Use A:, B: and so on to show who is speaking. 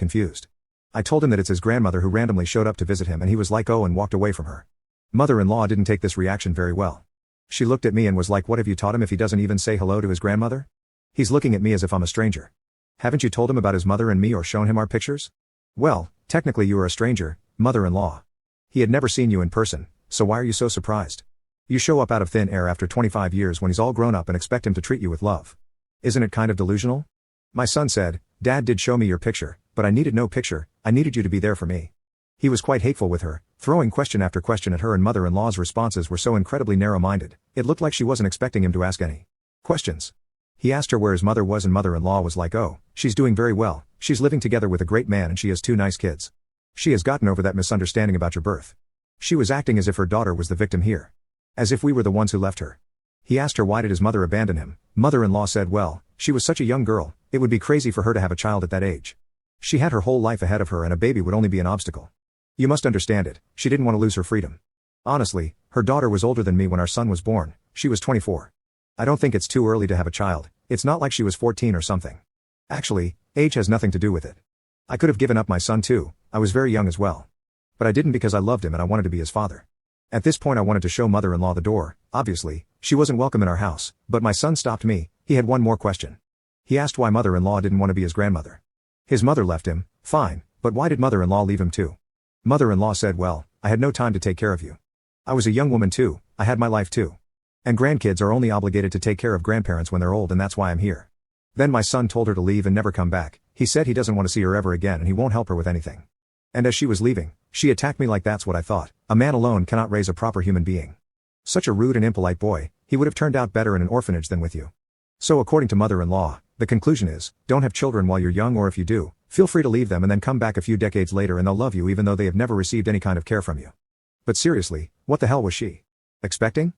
A: confused. I told him that it's his grandmother who randomly showed up to visit him and he was like oh and walked away from her. Mother-in-law didn't take this reaction very well. She looked at me and was like what have you taught him if he doesn't even say hello to his grandmother? He's looking at me as if I'm a stranger. Haven't you told him about his mother and me or shown him our pictures? Well, technically you are a stranger, mother-in-law. He had never seen you in person, so why are you so surprised? You show up out of thin air after 25 years when he's all grown up and expect him to treat you with love. Isn't it kind of delusional? My son said, Dad did show me your picture, but I needed no picture, I needed you to be there for me. He was quite hateful with her, throwing question after question at her and mother-in-law's responses were so incredibly narrow-minded, it looked like she wasn't expecting him to ask any questions. He asked her where his mother was and mother-in-law was like oh, she's doing very well, she's living together with a great man and she has 2 nice kids. She has gotten over that misunderstanding about your birth. She was acting as if her daughter was the victim here. As if we were the ones who left her. He asked her why did his mother abandon him. Mother-in-law said well, she was such a young girl, it would be crazy for her to have a child at that age. She had her whole life ahead of her and a baby would only be an obstacle. You must understand it, she didn't want to lose her freedom. Honestly, her daughter was older than me when our son was born, she was 24. I don't think it's too early to have a child, it's not like she was 14 or something. Actually, age has nothing to do with it. I could have given up my son too, I was very young as well. But I didn't because I loved him and I wanted to be his father. At this point I wanted to show mother-in-law the door, obviously, she wasn't welcome in our house, but my son stopped me, he had one more question. He asked why mother-in-law didn't want to be his grandmother. His mother left him, fine, but why did mother-in-law leave him too? Mother-in-law said well, I had no time to take care of you. I was a young woman too, I had my life too. And grandkids are only obligated to take care of grandparents when they're old and that's why I'm here. Then my son told her to leave and never come back, he said he doesn't want to see her ever again and he won't help her with anything. And as she was leaving, she attacked me like that's what I thought, a man alone cannot raise a proper human being. Such a rude and impolite boy, he would have turned out better in an orphanage than with you. So according to mother-in-law, the conclusion is, don't have children while you're young or if you do, feel free to leave them and then come back a few decades later and they'll love you even though they have never received any kind of care from you. But seriously, what the hell was she expecting?